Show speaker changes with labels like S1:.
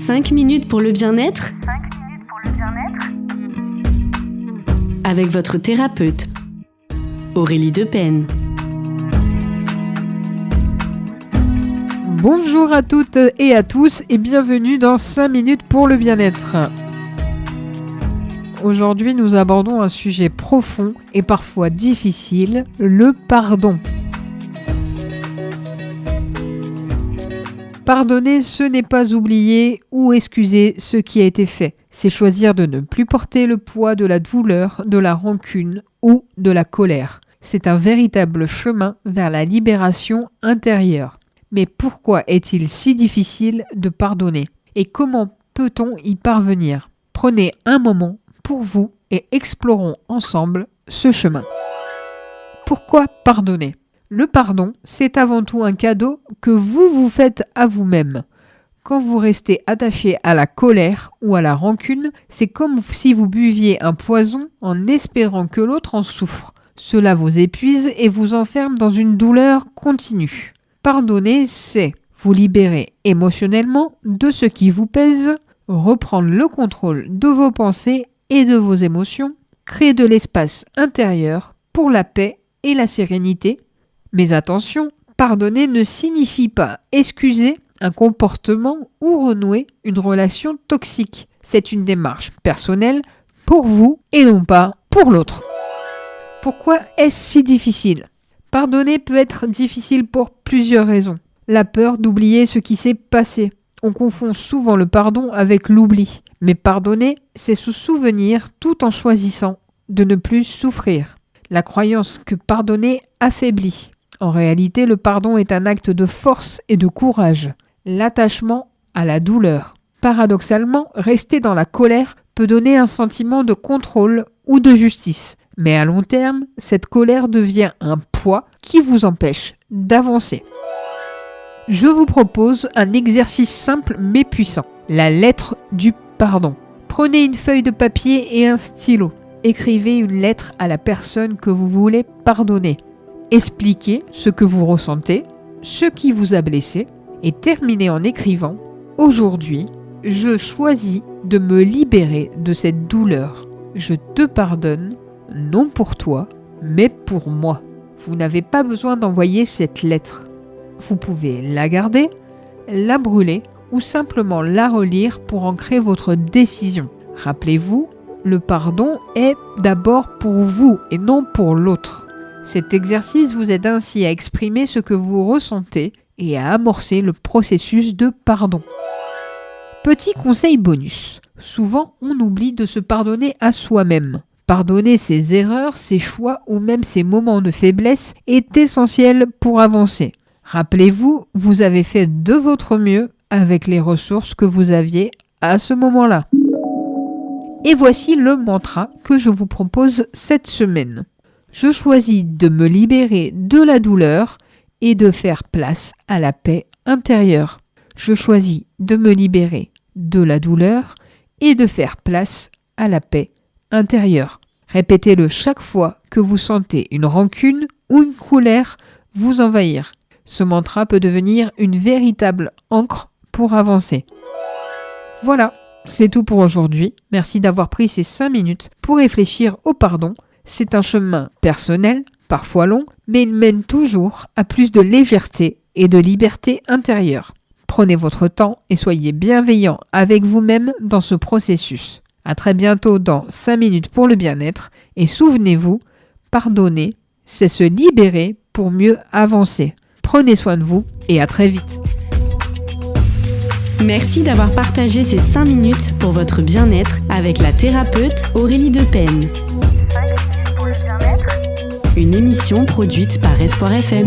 S1: 5 minutes pour le bien-être. Avec votre thérapeute, Aurélie Depen.
S2: Bonjour à toutes et à tous et bienvenue dans 5 minutes pour le bien-être. Aujourd'hui, nous abordons un sujet profond et parfois difficile, le pardon. Pardonner, ce n'est pas oublier ou excuser ce qui a été fait. C'est choisir de ne plus porter le poids de la douleur, de la rancune ou de la colère. C'est un véritable chemin vers la libération intérieure. Mais pourquoi est-il si difficile de pardonner? Et comment peut-on y parvenir? Prenez un moment pour vous et explorons ensemble ce chemin. Pourquoi pardonner? Le pardon, c'est avant tout un cadeau que vous vous faites à vous-même. Quand vous restez attaché à la colère ou à la rancune, c'est comme si vous buviez un poison en espérant que l'autre en souffre. Cela vous épuise et vous enferme dans une douleur continue. Pardonner, c'est vous libérer émotionnellement de ce qui vous pèse, reprendre le contrôle de vos pensées et de vos émotions, créer de l'espace intérieur pour la paix et la sérénité. Mais attention, pardonner ne signifie pas excuser un comportement ou renouer une relation toxique. C'est une démarche personnelle pour vous et non pas pour l'autre. Pourquoi est-ce si difficile? Pardonner peut être difficile pour plusieurs raisons. La peur d'oublier ce qui s'est passé. On confond souvent le pardon avec l'oubli. Mais pardonner, c'est se souvenir tout en choisissant de ne plus souffrir. La croyance que pardonner affaiblit. En réalité, le pardon est un acte de force et de courage. L'attachement à la douleur. Paradoxalement, rester dans la colère peut donner un sentiment de contrôle ou de justice. Mais à long terme, cette colère devient un poids qui vous empêche d'avancer. Je vous propose un exercice simple mais puissant. La lettre du pardon. Prenez une feuille de papier et un stylo. Écrivez une lettre à la personne que vous voulez pardonner. Expliquez ce que vous ressentez, ce qui vous a blessé, et terminez en écrivant « Aujourd'hui, je choisis de me libérer de cette douleur. Je te pardonne, non pour toi, mais pour moi. » Vous n'avez pas besoin d'envoyer cette lettre. Vous pouvez la garder, la brûler ou simplement la relire pour ancrer votre décision. Rappelez-vous, le pardon est d'abord pour vous et non pour l'autre. Cet exercice vous aide ainsi à exprimer ce que vous ressentez et à amorcer le processus de pardon. Petit conseil bonus. Souvent, on oublie de se pardonner à soi-même. Pardonner ses erreurs, ses choix ou même ses moments de faiblesse est essentiel pour avancer. Rappelez-vous, vous avez fait de votre mieux avec les ressources que vous aviez à ce moment-là. Et voici le mantra que je vous propose cette semaine. Je choisis de me libérer de la douleur et de faire place à la paix intérieure. Je choisis de me libérer de la douleur et de faire place à la paix intérieure. Répétez-le chaque fois que vous sentez une rancune ou une colère vous envahir. Ce mantra peut devenir une véritable ancre pour avancer. Voilà, c'est tout pour aujourd'hui. Merci d'avoir pris ces 5 minutes pour réfléchir au pardon. C'est un chemin personnel, parfois long, mais il mène toujours à plus de légèreté et de liberté intérieure. Prenez votre temps et soyez bienveillant avec vous-même dans ce processus. À très bientôt dans 5 minutes pour le bien-être et souvenez-vous, pardonner, c'est se libérer pour mieux avancer. Prenez soin de vous et à très vite.
S1: Merci d'avoir partagé ces 5 minutes pour votre bien-être avec la thérapeute Aurélie Depen. Une émission produite par Espoir FM.